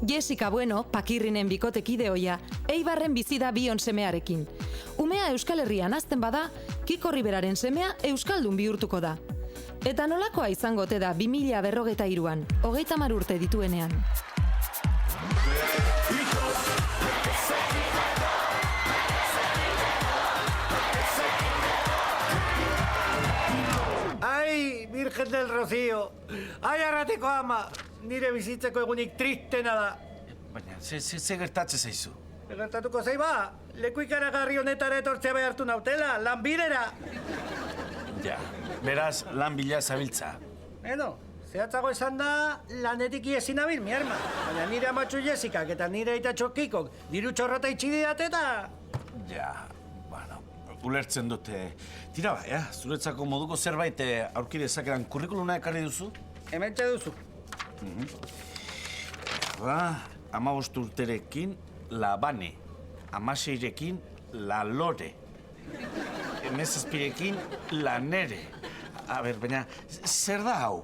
Jessica Bueno, Pakirrinen bikotekide ohia, Eibarren bizi da bion semearekin. Umea Euskal Herrian hazten bada, Kiko Riberaren semea euskaldun bihurtuko da. Eta nolakoa izango ote da 2053an, 30 urte dituenean. Ai, Virgen del Rocío! Ai, arrateko ama! Nire bizitzeko egunik tristena da. Baina, ze gertatze zaizu? Gertatuko zaiba, leku ikaragarri honetara etortzea behartu nautela, lanbidera! Ja, beraz, lan bila zabiltza. Edo, zehatzago esan da, lanetik iezin nabil, mi arma. Baina nire amatxu Jessicak eta nire aita Txokikok diru txorrota itxidiat eta... Ja, bueno, ulertzen dute. Tira ba, zuretzako moduko zerbait aurki dezakeran kurrikuluna ekarri duzu? Hementxe duzu. Ba, 15 urterekin la Bane, 16rekin la Lore, 17rekin la Nere. A ber, baina, zer da hau?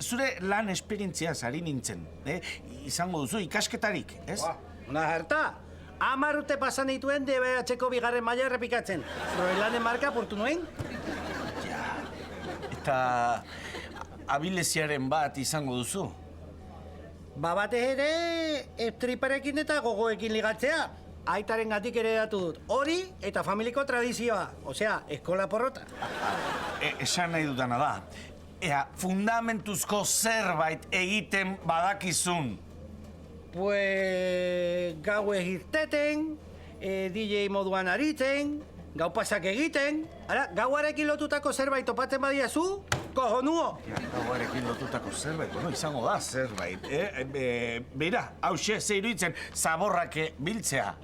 Zure lan esperientziaz ari nintzen, izango duzu ikasketarik, ez? Una harta! 10 urte pasan dituen DBH-ko bigarren maila errepikatzen. Froilanen marka apurtu nuen? Ja, eta abileziaren bat izango duzu? Ba batez ere, estriparekin eta gogoekin ligatzea. Aitaren gatik ere datu dut. Hori eta familiko tradizioa. Osea, eskola porrota. Esan nahi dutana da. Ea, fundamentuzko zerbait egiten badakizun. Pues... gauez irteten, DJ moduan aritzen, gau pasak egiten. Ara, gauarekin lotutako zerbait topatzen badiazu, kojonuo! Gauarekin lotutako zerbait, bueno, izango da zerbait. Beira, hauxe, ze iruditzen zaborrak biltzea.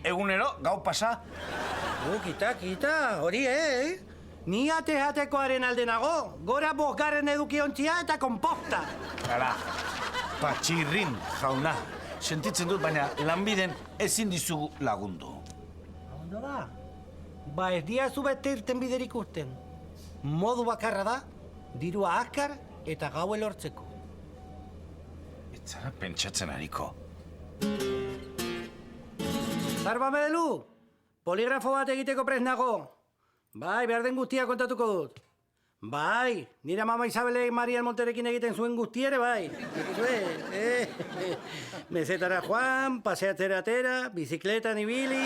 Egunero, gau pasa. Kita, hori, Ni ateatekoaren alde nago, gora 5. edukiontzia eta konposta. Gara, Patxirrin, jauna. Sentitzen dut, baina lanbiden ezin dizugu lagundu. Ondo da? Ba ez diazu bete irten biderik urten. Modu bakarra da, dirua azkar eta gaue lortzeko. Etzara pentsatzen hariko. Zarba medelu, poligrafo bat egiteko prest nago. Bai, behar den guztia kontatuko dut. Bai, nire mama Isabelek Marian Monterekin egiten zuen guztiere, bai. Mesetara joan, paseatzera atera, bizikletan ibili...